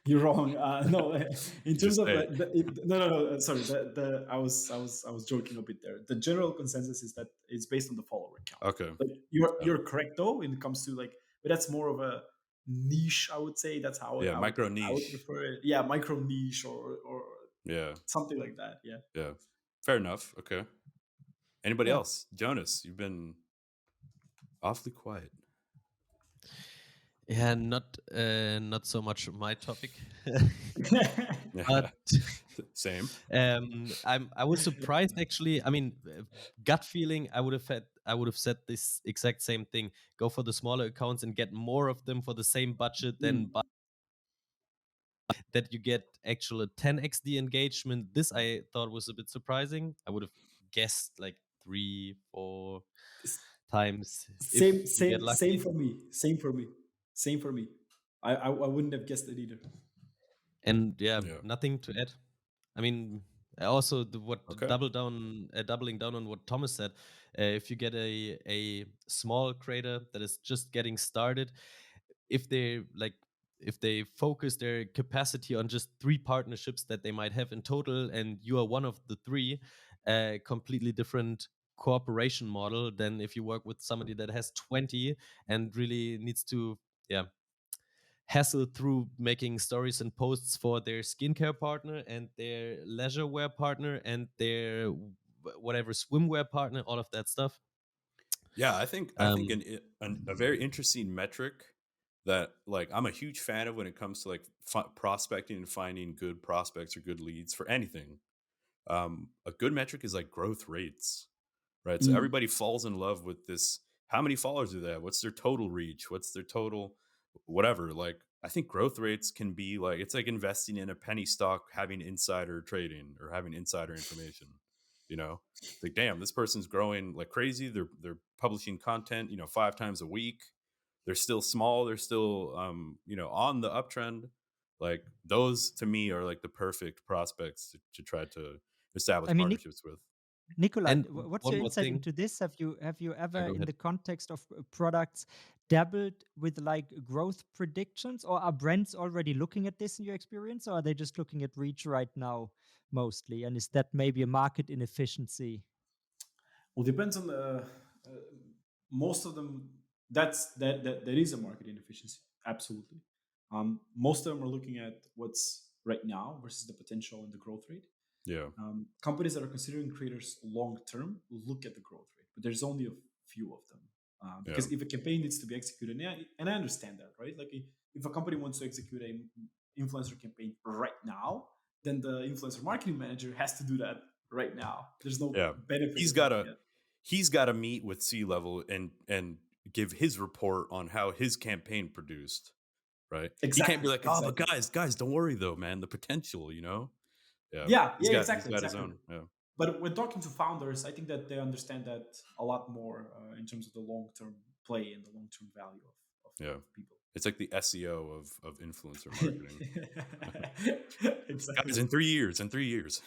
you're wrong? No, in terms Just of say it. no. Sorry, I was joking a bit there. The general consensus is that it's based on the follower count. Okay. Like you're correct though when it comes to like, but that's more of a niche, I would say. That's how Yeah, micro I would niche. prefer it. Yeah, micro niche or Yeah. something like that. Yeah. Yeah. Fair enough. Okay. Anybody Yeah. else? Jonas, you've been awfully quiet. Yeah, not so much my topic. Yeah. But Same. I was surprised actually. I mean, gut feeling, I would have said this exact same thing. Go for the smaller accounts and get more of them for the same budget than that you get actual 10x the engagement. This I thought was a bit surprising. I would have guessed like 3-4 times if you get lucky. Same for me. Same for me. I wouldn't have guessed it either. And Yeah. nothing to add. I mean, also Okay. doubling down on what Thomas said. If you get a small creator that is just getting started, if they focus their capacity on just 3 partnerships that they might have in total, and you are one of the 3, a completely different cooperation model than if you work with somebody that has 20 and really needs to hassle through making stories and posts for their skincare partner and their leisure wear partner and their whatever swimwear partner, all of that stuff. Yeah, I think a very interesting metric that like I'm a huge fan of when it comes to like prospecting and finding good prospects or good leads for anything. A good metric is like growth rates, right? So everybody falls in love with this. How many followers do they have? What's their total reach? What's their total whatever? Like I think growth rates can be like, it's like investing in a penny stock, having insider trading or having insider information. You know, it's like, damn, this person's growing like crazy. They're publishing content, 5 times a week. They're still small. They're still on the uptrend. Like those to me are like the perfect prospects to try to establish I mean, partnerships with. Nicola, And what's one your more insight thing. into this? Have you ever, Go in ahead. the context of products, dabbled with like growth predictions, or are brands already looking at this in your experience, or are they just looking at reach right now mostly? And is that maybe a market inefficiency? Well, depends on the most of them. That is a market inefficiency. Absolutely. Most of them are looking at what's right now versus the potential and the growth rate. Yeah. Companies that are considering creators long term look at the growth rate, but there's only a few of them. Because if a campaign needs to be executed, and I understand that, right? Like if a company wants to execute a influencer campaign right now, then the influencer marketing manager has to do that right now. There's no benefit. He's got to meet with C-level and give his report on how his campaign produced, right? Exactly. He can't be like, oh, but guys, don't worry though, man. The potential, Exactly. He's got his own. Yeah. But when talking to founders, I think that they understand that a lot more in terms of the long-term play and the long-term value of people. It's like the SEO of influencer marketing. Exactly. Guys, in 3 years.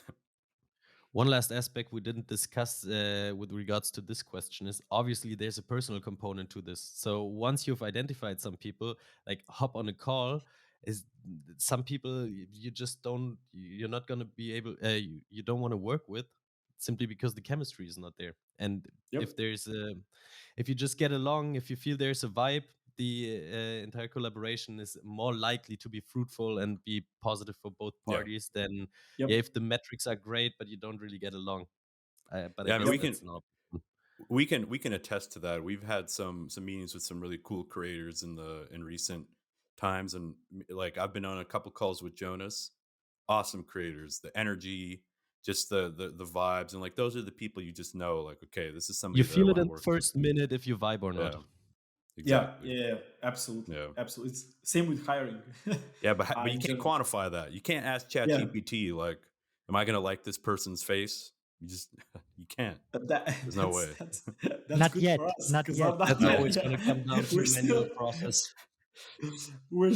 One last aspect we didn't discuss with regards to this question is obviously there's a personal component to this. So once you've identified some people, like hop on a call, is some people you just don't, you're not going to be able, you don't want to work with simply because the chemistry is not there. And if if you just get along, if you feel there's a vibe, the entire collaboration is more likely to be fruitful and be positive for both parties than if the metrics are great but you don't really get along. But I guess that's not. We can attest to that. We've had some meetings with some really cool creators in recent times, and like I've been on a couple calls with Jonas. awesome creators, the energy, just the vibes, and like those are the people you just know, like, okay, this is somebody You that I feel it want to in the work with. first minute if you vibe or not. Yeah, Yeah, exactly. yeah, yeah, absolutely, Yeah. absolutely. It's same with hiring. Yeah, but you In can't general. quantify that. You can't ask Yeah, ChatGPT like, am I gonna like this person's face? You just you can't. but that There's no way. that's Not good for yet, us not because yet. not That's Not yet. yet. always going to come down to We're a manual still process. we're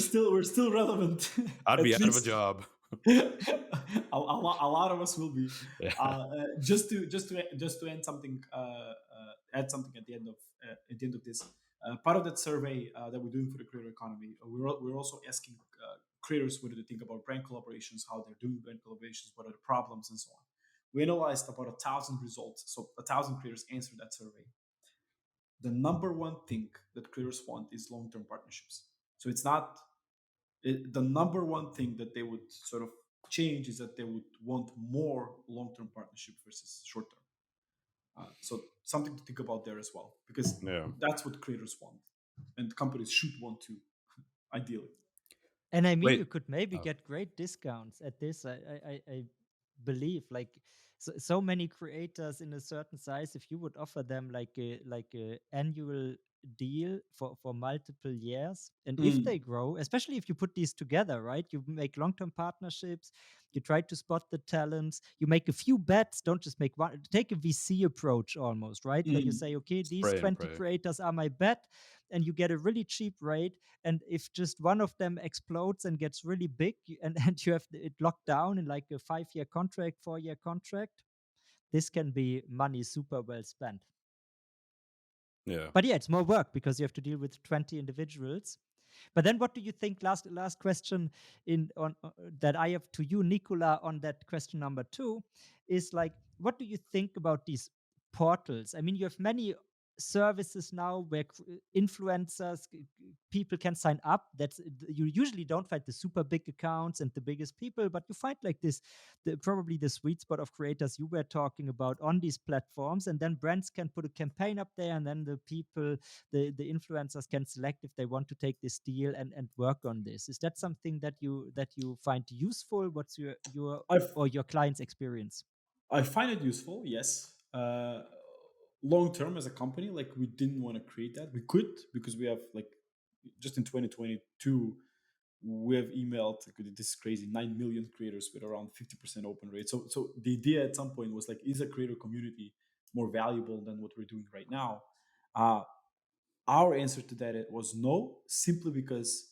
still relevant. I'd be At out of a least job. a lot of us will be. Yeah. Just to add something at the end of this. Part of that survey that we're doing for the creator economy, we're also asking creators what do they think about brand collaborations, how they're doing brand collaborations, what are the problems, and so on. We analyzed about 1,000 results, so 1,000 creators answered that survey. The number one thing that creators want is long-term partnerships. So it's not the number one thing that they would sort of change is that they would want more long-term partnership versus short-term. So something to think about there as well, because Yeah. that's what creators want, and companies should want to, ideally. And I mean, Wait. you could maybe Oh, get great discounts at this. I believe like so many creators in a certain size. If you would offer them like a annual deal for multiple years, and if they Mm, grow, especially if you put these together, right? You make long term partnerships. You try to spot the talents. You make a few bets. Don't just make one. Take a VC approach almost, right? Where you mm. say, okay, these spray and 20 pray. creators are my bet, and you get a really cheap rate, and if just one of them explodes and gets really big and you have it locked down in like a 5-year contract, 4-year contract, this can be money super well spent. Yeah. But yeah, it's more work because you have to deal with 20 individuals. But then what do you think, last question in on that I have to you, Nikola, on that question number 2, is like, what do you think about these portals? I mean, you have many services now where influencers, people can sign up. That's you usually don't find the super big accounts and the biggest people, but you find like this, probably the sweet spot of creators you were talking about on these platforms, and then brands can put a campaign up there, and then the people, the influencers can select if they want to take this deal and work on this. Is that something that you find useful? What's your I or your client's experience? I find it useful, yes. Long term as a company, like we didn't want to create that. We could because we have like just in 2022 we have emailed this is crazy 9 million creators with around 50% open rate. So the idea at some point was like, is a creator community more valuable than what we're doing right now? Uh, our answer to that was no, simply because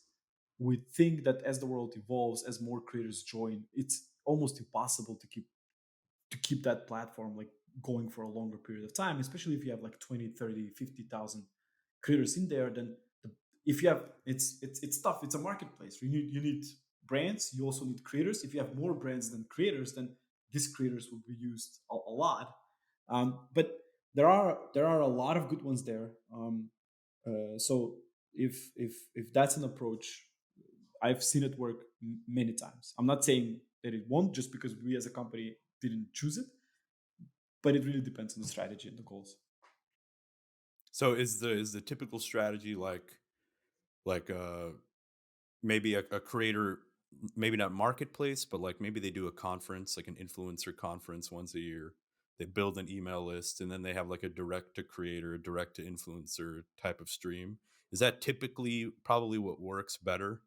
we think that as the world evolves, as more creators join, it's almost impossible to keep that platform like going for a longer period of time, especially if you have like 20, 30, 50,000 creators in there. Then if you have it's tough. It's a marketplace. You need brands, you also need creators. If you have more brands than creators, then these creators will be used a lot. But there are a lot of good ones there. So if that's an approach, I've seen it work many times. I'm not saying that it won't just because we as a company didn't choose it, but it really depends on the strategy and the goals. So is the typical strategy like maybe a creator, maybe not marketplace, but like maybe they do a conference, like an influencer conference once a year. They build an email list and then they have like a direct to creator, direct to influencer type of stream. Is that typically probably what works better?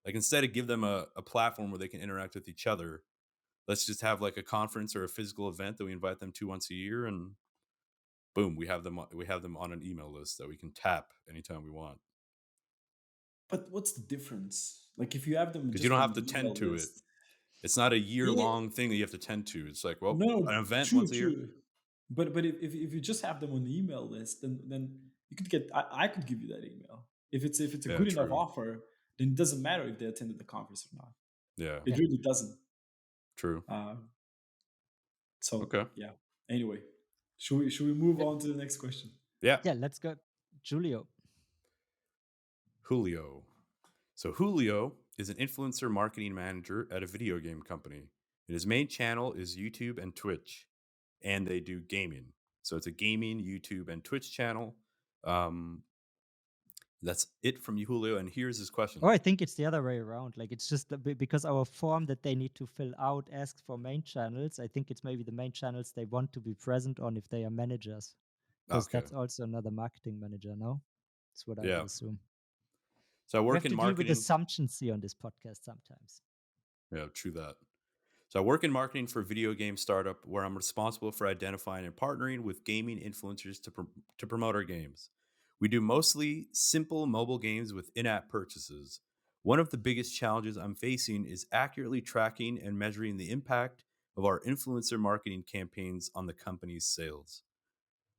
Like instead of give them a platform where they can interact with each other, let's just have like a conference or a physical event that we invite them to once a year, and boom, we have them on an email list that we can tap anytime we want. But what's the difference? Like if you have them Because you just don't on have the to tend email to it. list, It's not a year yeah, long thing that you have to tend to. It's like, well, no, an event true, once a year. true. But if you just have them on the email list, then you could get. I could give you that email if it's a Yeah, good enough true. offer. Then it doesn't matter if they attended the conference or not. Yeah, It Yeah, really doesn't. true. Uh, so Okay. yeah. Anyway, should we move on to the next question? Yeah. yeah, let's go, Julio. Julio. So Julio is an influencer marketing manager at a video game company. And his main channel is YouTube and Twitch, and they do gaming. So it's a gaming YouTube and Twitch channel. Um, That's it from you, Julio. And here's his question. Or I think it's the other way around. Like it's just because our form that they need to fill out asks for main channels. I think it's maybe the main channels they want to be present on if they are managers, because Okay. that's also another marketing manager. No, that's what I Yeah. would assume. So I We work have in to deal with marketing. assumptions here on this podcast sometimes. Yeah, true that. So I work in marketing for a video game startup where I'm responsible for identifying and partnering with gaming influencers to promote our games. We do mostly simple mobile games with in-app purchases. One of the biggest challenges I'm facing is accurately tracking and measuring the impact of our influencer marketing campaigns on the company's sales.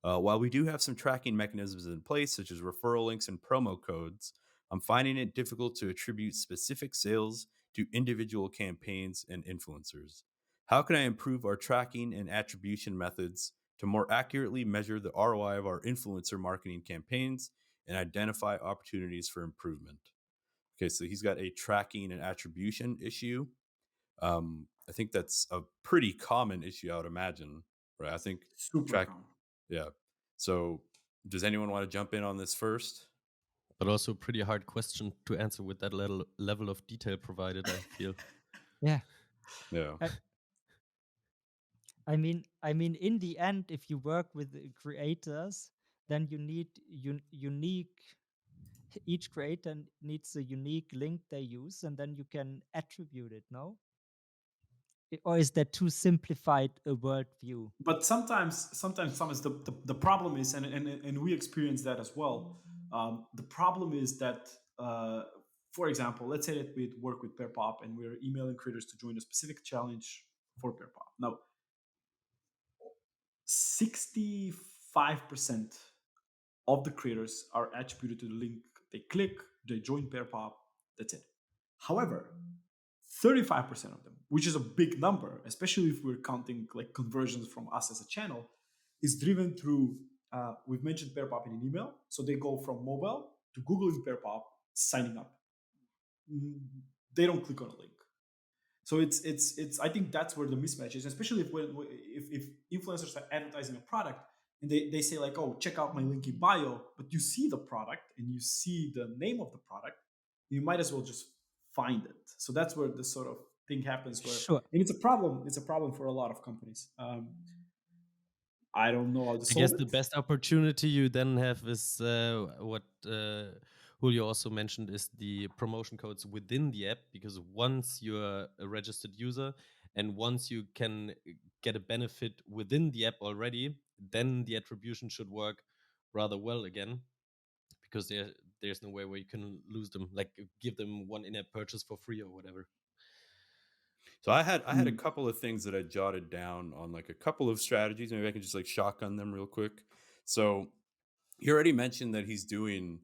While we do have some tracking mechanisms in place, such as referral links and promo codes, I'm finding it difficult to attribute specific sales to individual campaigns and influencers. How can I improve our tracking and attribution methods to more accurately measure the ROI of our influencer marketing campaigns and identify opportunities for improvement? Okay, so he's got a tracking and attribution issue. I think that's a pretty common issue, I would imagine, right? I think Super track, common. yeah. So, does anyone want to jump in on this first? But also a pretty hard question to answer with that level of detail provided, I feel. Yeah. Yeah. I mean, in the end, if you work with creators, then you need unique. Each creator needs a unique link they use, and then you can attribute it. No, or is that too simplified a worldview? But sometimes the problem is, and we experience that as well. The problem is that, for example, let's say that we work with PairPop and we're emailing creators to join a specific challenge for PairPop. Now, 65% of the creators are attributed to the link. They click, they join PairPop. That's it. However, 35% of them, which is a big number, especially if we're counting like conversions from us as a channel, is driven through, we've mentioned PairPop in an email. So they go from mobile to Googling PairPop, signing up. They don't click on a link. So it's I think that's where the mismatch is, especially if influencers are advertising a product and they say like, oh, check out my link in bio, but you see the product and you see the name of the product, you might as well just find it. So that's where this sort of thing happens where, Sure. and it's a problem. It's a problem for a lot of companies. I don't know how to I solve guess it. the best opportunity you then have is what Julio also mentioned is the promotion codes within the app, because once you're a registered user and once you can get a benefit within the app already, then the attribution should work rather well again, because there's no way where you can lose them, like give them one in-app purchase for free or whatever. So I had a couple of things that I jotted down on like a couple of strategies. Maybe I can just like shotgun them real quick. So you already mentioned that he's doing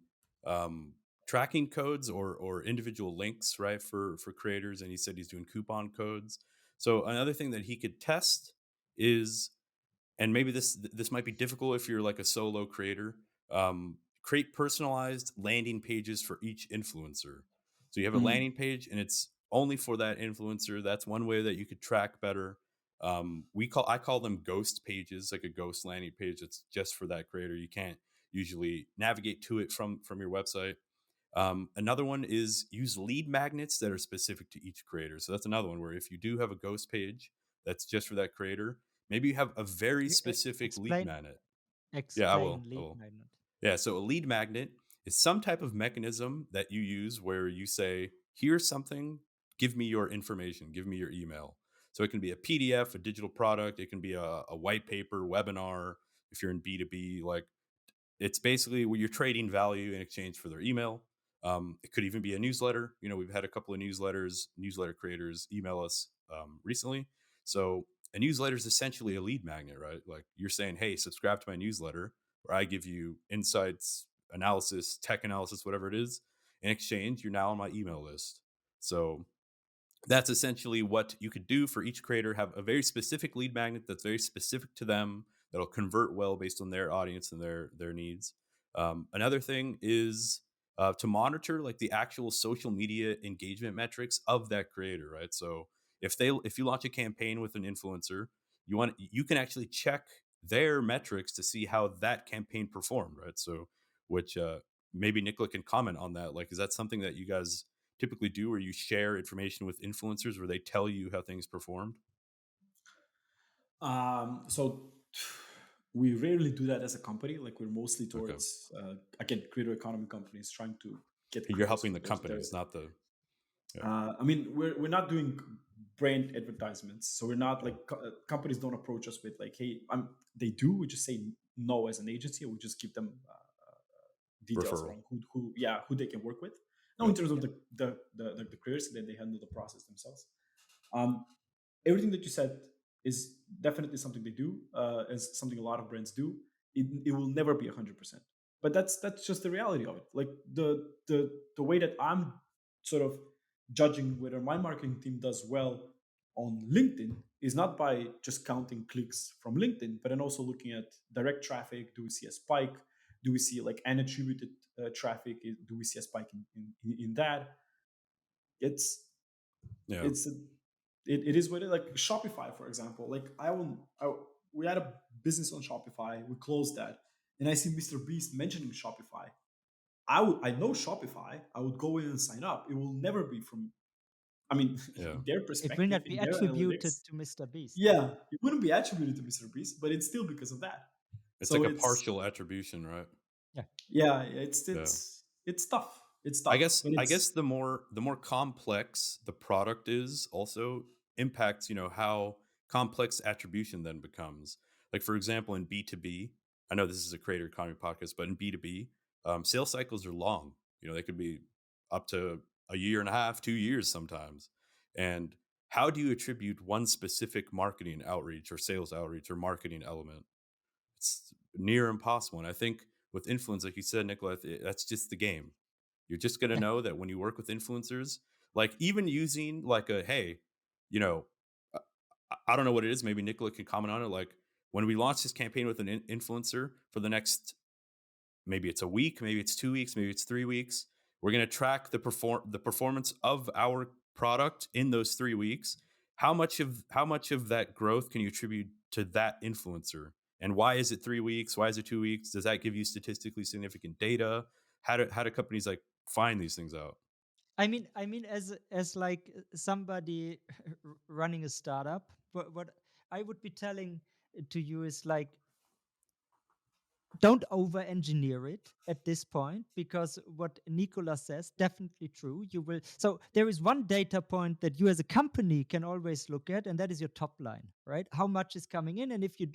tracking codes or individual links, right, for creators, and he said he's doing coupon codes. So another thing that he could test is, and maybe this might be difficult if you're like a solo creator, create personalized landing pages for each influencer. So you have a landing page and it's only for that influencer. That's one way that you could track better. I call them ghost pages, like a ghost landing page that's just for that creator. You can't usually navigate to it from your website. Another one is use lead magnets that are specific to each creator. So that's another one where if you do have a ghost page that's just for that creator, maybe you have a very specific lead magnet. Yeah, I will. Lead magnet. Yeah, so a lead magnet is some type of mechanism that you use where you say, here's something, give me your information, give me your email. So it can be a PDF, a digital product, it can be a white paper, webinar. If you're in B2B, like it's basically where you're trading value in exchange for their email. It could even be a newsletter. You know, we've had a couple of newsletter creators email us recently. So a newsletter is essentially a lead magnet, right? Like you're saying, hey, subscribe to my newsletter where I give you insights, analysis, tech analysis, whatever it is. In exchange, you're now on my email list. So that's essentially what you could do for each creator. Have a very specific lead magnet that's very specific to them, that'll convert well based on their audience and their needs. Another thing is to monitor like the actual social media engagement metrics of that creator, right? So if you launch a campaign with an influencer, you can actually check their metrics to see how that campaign performed, right? So which maybe Nikola can comment on that. Like, is that something that you guys typically do, where you share information with influencers, where they tell you how things performed? So we rarely do that as a company. Like we're mostly Okay, towards again creator economy companies trying to get you're creators helping to the their. companies, not the yeah. I mean, we're not doing brand advertisements, so we're not like companies don't approach us with like, hey, they do. We just say no as an agency, and we just give them details Referral. around who they can work with. Now, in Yep. terms of the creators, then they handle the process themselves. Um, Everything that you said is definitely something they do, as something a lot of brands do. It will never be 100%, but that's just the reality of it. Like the way that I'm sort of judging whether my marketing team does well on LinkedIn is not by just counting clicks from LinkedIn, but then also looking at direct traffic. Do we see a spike? Do we see like unattributed traffic? Do we see a spike in that? It's Yeah. it's it is what it like Shopify, for example. Like we had a business on Shopify, we closed that, and I see Mr. Beast mentioning Shopify. I know Shopify. I would go in and sign up. It will never be from. I mean, Yeah. in their It will perspective, not be in their attributed analytics, to Mr. Beast. yeah, it wouldn't be attributed to Mr. Beast, but it's still because of that. It's So like a partial attribution, right? Yeah. yeah, Yeah. it's tough. It's I tough, guess but I it's guess the more complex the product is also impacts, how complex attribution then becomes. Like, for example, in B2B, I know this is a creator economy podcast, but in B2B, sales cycles are long. They could be up to a year and a half, 2 years sometimes. And how do you attribute one specific marketing outreach or sales outreach or marketing element? It's near impossible. And I think with influence, like you said, Nikola, that's just the game. You're just going to Yeah. know that when you work with influencers, like even using like hey, you know, I, I don't know what it is. Maybe Nikola can comment on it. Like when we launch this campaign with an influencer for the next, maybe it's a week, maybe it's 2 weeks, maybe it's 3 weeks. We're going to track the performance of our product in those 3 weeks. How much of that growth can you attribute to that influencer? And why is it 3 weeks? Why is it 2 weeks? Does that give you statistically significant data? How do companies like find these things out? I mean, as like somebody running a startup, what I would be telling to you is like, don't over engineer it at this point, because what Nikola says definitely true. You will, so there is one data point that you as a company can always look at, and that is your top line, right? How much is coming in, and if you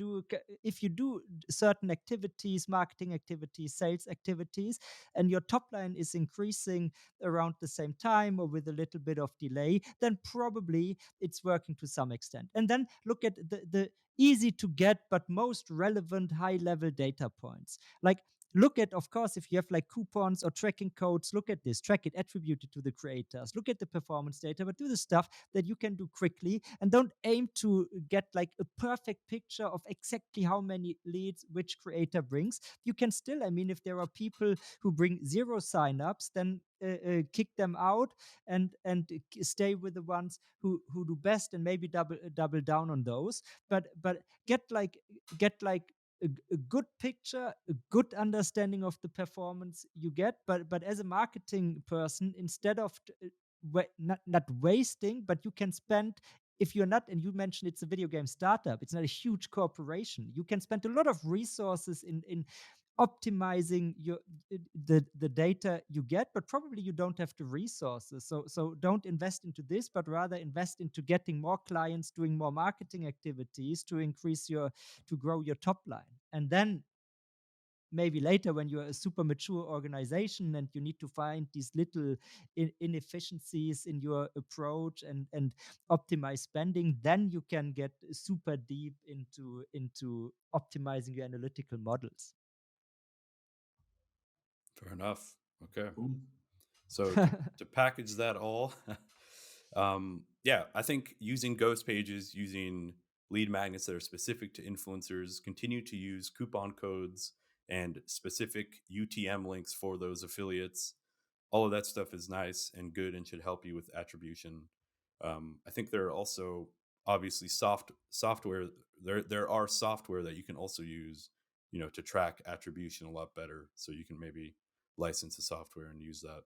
do certain activities, marketing activities, sales activities, and your top line is increasing around the same time or with a little bit of delay, then probably it's working to some extent. And then look at the easy to get but most relevant high level data points. Like, look at, of course, if you have like coupons or tracking codes, look at this, track it, attribute it to the creators, look at the performance data, but do the stuff that you can do quickly, and don't aim to get like a perfect picture of exactly how many leads which creator brings. You can still, I mean, if there are people who bring 0 signups, then kick them out, and stay with the ones who do best, and maybe double down on those. But get like a good picture, a good understanding of the performance you get. But as a marketing person, instead of not wasting, but you can spend, if you're not, and you mentioned it's a video game startup, it's not a huge corporation, you can spend a lot of resources in optimizing the data you get, but probably you don't have the resources. So don't invest into this, but rather invest into getting more clients, doing more marketing activities to grow your top line. And then maybe later, when you're a super mature organization and you need to find these little inefficiencies in your approach and optimize spending, then you can get super deep into optimizing your analytical models. Fair enough. Okay. boom. So to package that all, yeah, I think using ghost pages, using lead magnets that are specific to influencers, continue to use coupon codes and specific UTM links for those affiliates. All of that stuff is nice and good and should help you with attribution. I think there are also obviously software. There are software that you can also use, to track attribution a lot better. So you can maybe license the software and use that.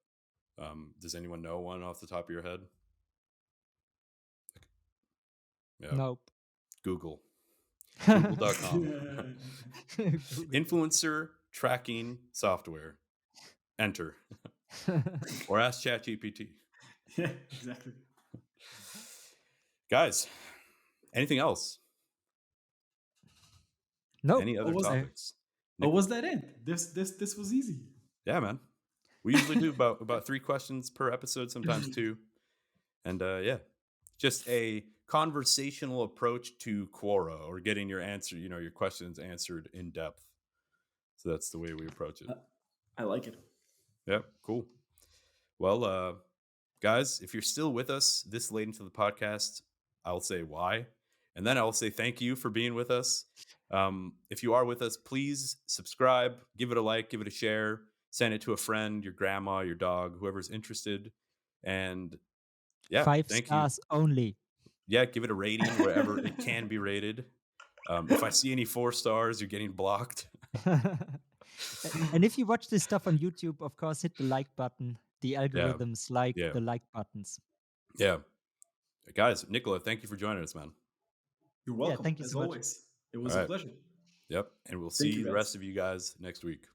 Does anyone know one off the top of your head? Yeah. Nope. Google. Google.com. Google. Influencer tracking software. Enter. Or ask ChatGPT. Yeah, exactly. Guys, anything else? Nope. Any other was I- topics? Oh, was that it? This was easy. Yeah, man. We usually do about 3 questions per episode, sometimes 2. And yeah, just a conversational approach to Quora, or getting your answer, your questions answered in depth. So that's the way we approach it. I like it. Yeah, cool. Well, guys, if you're still with us this late into the podcast, I'll say why. And then I'll say thank you for being with us. If you are with us, please subscribe, give it a like, give it a share, send it to a friend, your grandma, your dog, whoever's interested. And yeah, 5 thank stars only. Yeah, give it a rating wherever it can be rated. If I see any 4 stars, you're getting blocked. And if you watch this stuff on YouTube, of course, hit the like button. The algorithms like Yeah. the like buttons. Yeah. Guys, Nikola, thank you for joining us, man. You're welcome. thank you as so much. always. It was All a right. pleasure. Yep. And we'll Thank see you, the guys. rest of you guys next week.